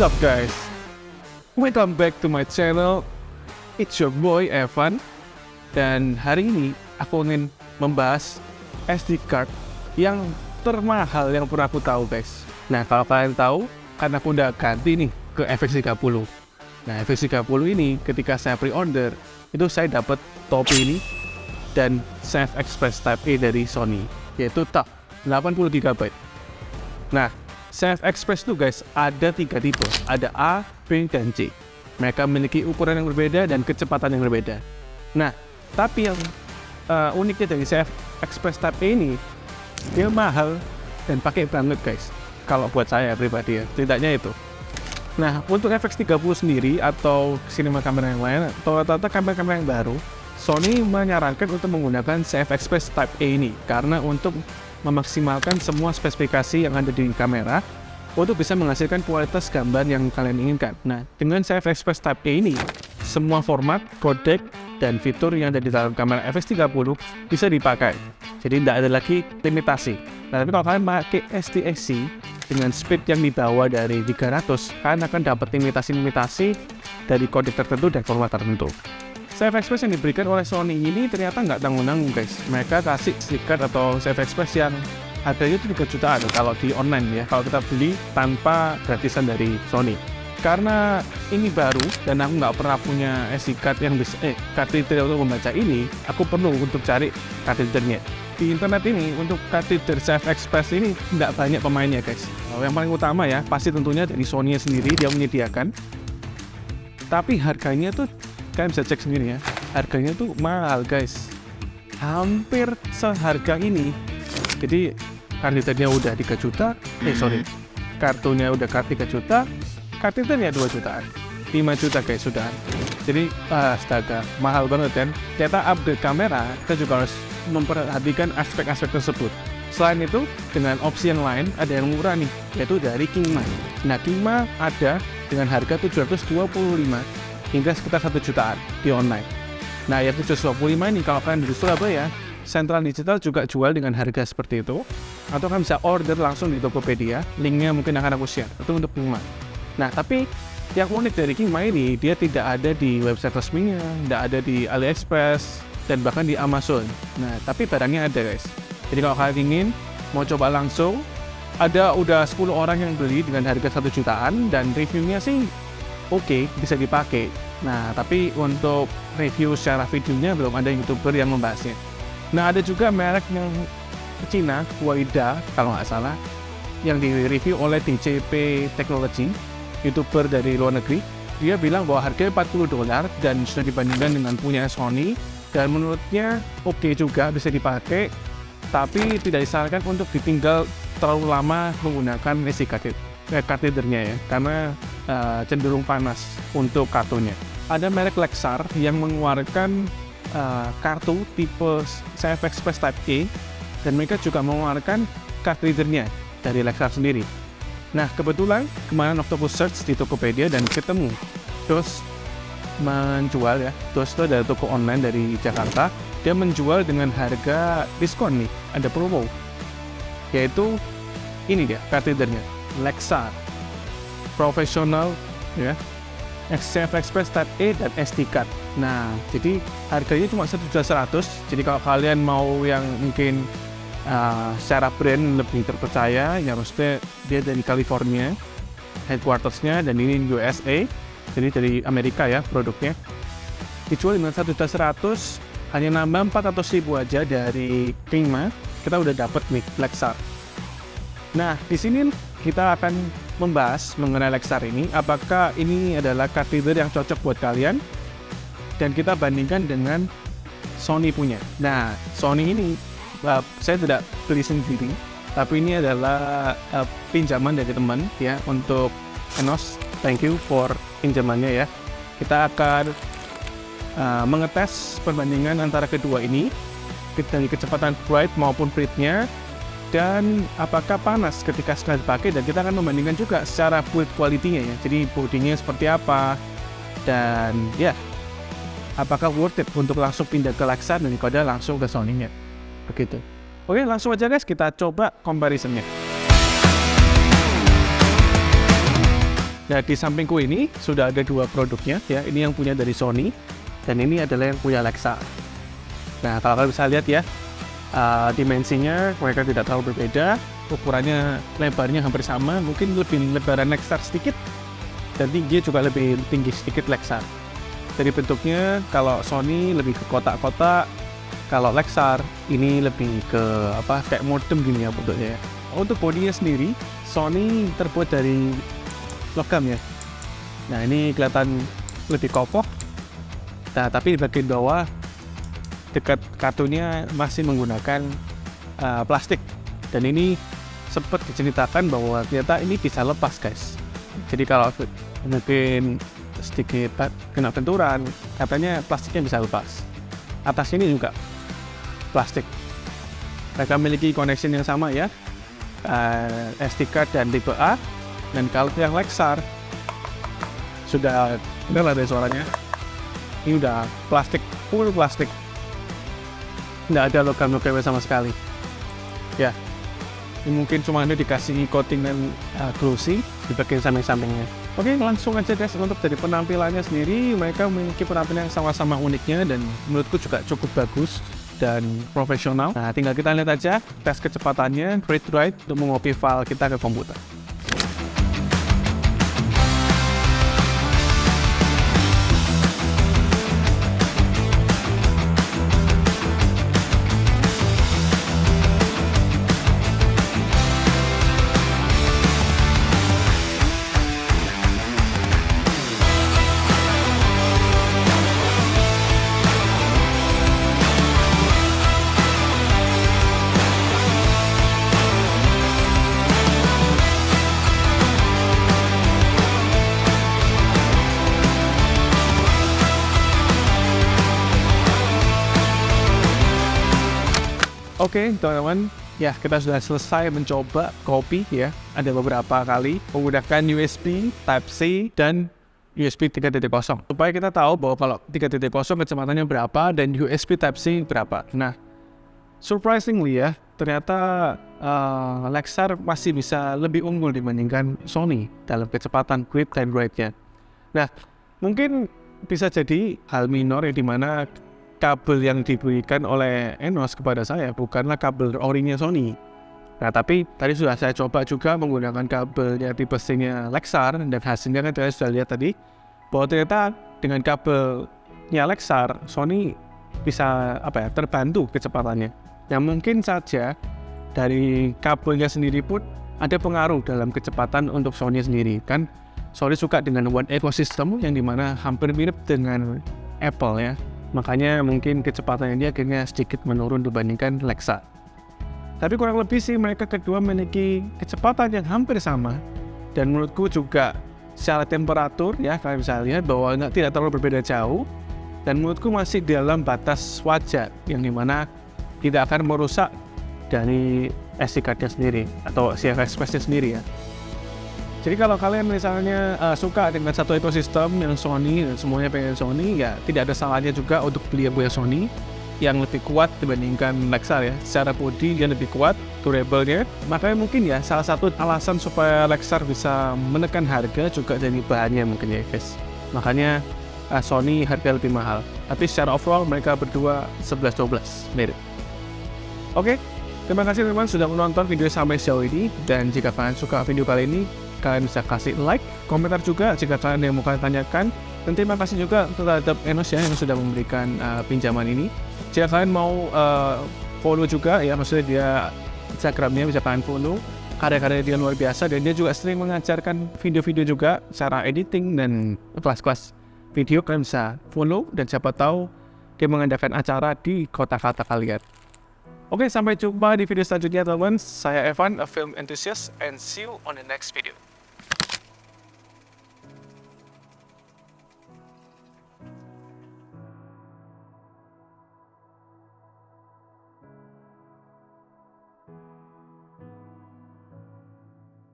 What's up guys? Welcome back to my channel. It's your boy Evan. Dan hari ini aku ingin membahas SD card yang termahal yang pernah aku tahu guys. Nah kalau kalian tahu, kan aku udah ganti nih ke FX30. Nah FX30 ini ketika saya pre-order, itu saya dapat topi ini dan Safe Express Type A dari Sony, yaitu TUF 80GB. Nah Safe Express itu guys ada 3 tipe, ada A, B, dan C. Mereka memiliki ukuran yang berbeda dan kecepatan yang berbeda. Nah, tapi yang uniknya dari Safe Express Type A ini, dia mahal dan pakai banget guys. Kalau buat saya pribadi ya, setidaknya itu. Nah, untuk FX30 sendiri atau cinema kamera yang lain, atau rata-rata kamera-kamera yang baru, Sony menyarankan untuk menggunakan Safe Express Type A ini karena untuk memaksimalkan semua spesifikasi yang ada di kamera untuk bisa menghasilkan kualitas gambar yang kalian inginkan. Nah, dengan Safe Express Type A ini, semua format, kodek, dan fitur yang ada di dalam kamera FX30 bisa dipakai. Jadi tidak ada lagi limitasi. Nah, tapi kalau kalian pakai STXC dengan speed yang di bawah dari 300, kalian akan dapat limitasi-limitasi dari kodek tertentu dan format tertentu. Safe Express yang diberikan oleh Sony ini ternyata nggak tanggung-tanggung guys. Mereka kasih stiker atau Safe Express yang harganya itu 3 jutaan kalau di online ya, kalau kita beli tanpa gratisan dari Sony. Karena ini baru dan aku nggak pernah punya SD card yang bisa cartridge untuk membaca ini, aku perlu untuk cari cartridge-nya. Di internet ini untuk cartridge Safe Express ini tidak banyak pemainnya guys. Yang paling utama ya pasti tentunya dari Sony sendiri, dia menyediakan. Tapi harganya tuh kalian bisa cek sendiri ya, harganya tuh mahal guys, hampir seharga ini. Jadi kartunya udah 3 juta, kartunya udah 3 juta, kartunya 2 jutaan, 5 juta guys sudah. Jadi astaga, mahal banget kan. Ternyata upgrade kamera, kita juga harus memperhatikan aspek-aspek tersebut. Selain itu, dengan opsi yang lain ada yang murah nih, yaitu dari Kingma. Nah Kingma ada dengan harga 725 hingga sekitar 1 jutaan di online. Nah yang 725 ini kalau kalian di Surabaya, Central Digital juga jual dengan harga seperti itu. Atau kalian bisa order langsung di Tokopedia, linknya mungkin akan aku share, itu untuk Kingma. Nah tapi yang unik dari Kingma ini, dia tidak ada di website resminya, tidak ada di AliExpress, dan bahkan di Amazon. Nah tapi barangnya ada guys. Jadi kalau kalian ingin mau coba langsung, ada udah 10 orang yang beli dengan harga 1 jutaan, dan reviewnya sih oke, bisa dipakai. Nah, tapi untuk review secara videonya belum ada YouTuber yang membahasnya. Nah, ada juga merek yang Cina, Huaida, kalau nggak salah, yang di-review oleh DCP Technology, YouTuber dari luar negeri. Dia bilang bahwa harganya $40 dan sudah dibandingkan dengan punya Sony, dan menurutnya oke juga, bisa dipakai, tapi tidak disarankan untuk ditinggal terlalu lama menggunakan SD cartridge-nya ya, karena cenderung panas untuk kartunya. Ada merek Lexar yang mengeluarkan kartu tipe Safe Express Type A, dan mereka juga mengeluarkan cartridge-nya dari Lexar sendiri. Nah kebetulan kemarin Octopus search di Tokopedia dan ketemu DOS menjual ya. DOS itu ada toko online dari Jakarta, dia menjual dengan harga diskon nih, ada promo, yaitu ini dia cartridge-nya, Lexar Professional ya, Safe Express Type A dan SD card. Nah jadi harganya cuma 1.100.000. Jadi kalau kalian mau yang mungkin secara brand lebih terpercaya, ya maksudnya dia dari California headquarters-nya, dan ini USA, jadi dari Amerika ya produknya, dijual dengan 1.100.000, hanya nambah 400.000 aja dari Kingma, kita udah dapet nih Lexar. Nah di sini kita akan membahas mengenai Lexar ini, apakah ini adalah cartridge yang cocok buat kalian, dan kita bandingkan dengan Sony punya. Nah Sony ini saya tidak beli sendiri, tapi ini adalah pinjaman dari teman ya, untuk Enos. Thank you for pinjamannya ya. Kita akan mengetes perbandingan antara kedua ini dari kecepatan write maupun read-nya, dan apakah panas ketika sekali dipakai, dan kita akan membandingkan juga secara build quality-nya ya, jadi bodinya seperti apa, dan ya apakah worth it untuk langsung pindah ke Lexar daripada langsung ke Sony-nya, begitu. Oke langsung aja guys, kita coba comparison-nya. Nah, di sampingku ini sudah ada dua produknya ya. Ini yang punya dari Sony dan ini adalah yang punya Lexar. Nah, kalau kalian bisa lihat ya, dimensinya mereka tidak terlalu berbeda. Ukurannya, lebarnya hampir sama, mungkin lebih lebaran Lexar sedikit dan tingginya juga lebih tinggi sedikit Lexar. Dari bentuknya, kalau Sony lebih ke kotak-kotak, kalau Lexar ini lebih ke kayak modem gini ya bentuknya. Untuk bodinya sendiri, Sony terbuat dari logam ya. Nah, ini kelihatan lebih kokoh. Nah, tapi di bagian bawah dekat kartunya masih menggunakan plastik. Dan ini sempat diceritakan bahwa ternyata ini bisa lepas, guys. Jadi kalau mungkin sedikit kena benturan, katanya plastiknya bisa lepas. Atasnya ini juga plastik. Mereka memiliki connection yang sama ya, SD card dan tipe A. Dan kalau yang Lexar sudah dengar ada suaranya, ini udah plastik, full plastik, nggak ada logam-logam sama sekali ya. Ini mungkin cuma ada dikasih coating dan glossy di bagian samping-sampingnya. Oke, langsung aja guys, untuk dari penampilannya sendiri, mereka memiliki penampilan yang sama-sama uniknya dan menurutku juga cukup bagus dan profesional. Nah, tinggal kita lihat aja tes kecepatannya, read write untuk mengopi file kita ke komputer. Oke, teman-teman, ya kita sudah selesai mencoba copy ya. Ada beberapa kali menggunakan USB Type-C dan USB 3.0 supaya kita tahu bahwa kalau 3.0 kecepatannya berapa dan USB Type-C berapa. Nah, surprisingly ya, ternyata Lexar masih bisa lebih unggul dibandingkan Sony dalam kecepatan read dan write-nya. Nah, mungkin bisa jadi hal minor yang dimana kabel yang diberikan oleh Enos kepada saya bukanlah kabel orinya Sony. Nah, tapi tadi sudah saya coba juga menggunakan kabelnya tipe C-nya Lexar dan hasilnya kan saya sudah lihat tadi bahwa ternyata dengan kabelnya Lexar Sony bisa terbantu kecepatannya. Yang mungkin saja dari kabelnya sendiri pun ada pengaruh dalam kecepatan untuk Sony sendiri. Kan Sony suka dengan one ecosystem yang dimana hampir mirip dengan Apple ya. Makanya mungkin kecepatannya dia akhirnya sedikit menurun dibandingkan Lexar. Tapi kurang lebih sih mereka kedua memiliki kecepatan yang hampir sama. Dan menurutku juga secara temperatur ya, kalian bisa lihat bahwa tidak terlalu berbeda jauh. Dan menurutku masih dalam batas wajar, yang dimana tidak akan merusak dari SD card-nya sendiri atau CFS Space-nya sendiri ya. Jadi kalau kalian misalnya suka dengan satu ekosistem yang Sony dan semuanya pengen Sony, ya tidak ada salahnya juga untuk beli yang punya Sony yang lebih kuat dibandingkan Lexar ya. Secara body dia lebih kuat, durable-nya. Makanya mungkin ya salah satu alasan supaya Lexar bisa menekan harga juga dari bahannya mungkin ya guys. Makanya Sony harga lebih mahal. Tapi secara overall mereka berdua 11-12 mirip. Oke, terima kasih teman-teman sudah menonton video sampai sejauh ini. Dan jika kalian suka video kali ini, kalian bisa kasih like, komentar juga jika kalian yang mau kalian tanyakan. Dan terima kasih juga terhadap Enos ya yang sudah memberikan pinjaman ini. Jika kalian mau follow juga ya, maksudnya dia Instagramnya bisa kalian follow. Karya-karya dia luar biasa dan dia juga sering mengajarkan video-video juga cara editing dan kelas-kelas video. Kalian bisa follow dan siapa tahu dia mengadakan acara di kota-kota kalian. Oke, sampai jumpa di video selanjutnya teman-teman. Saya Evan, a film enthusiast, and see you on the next video.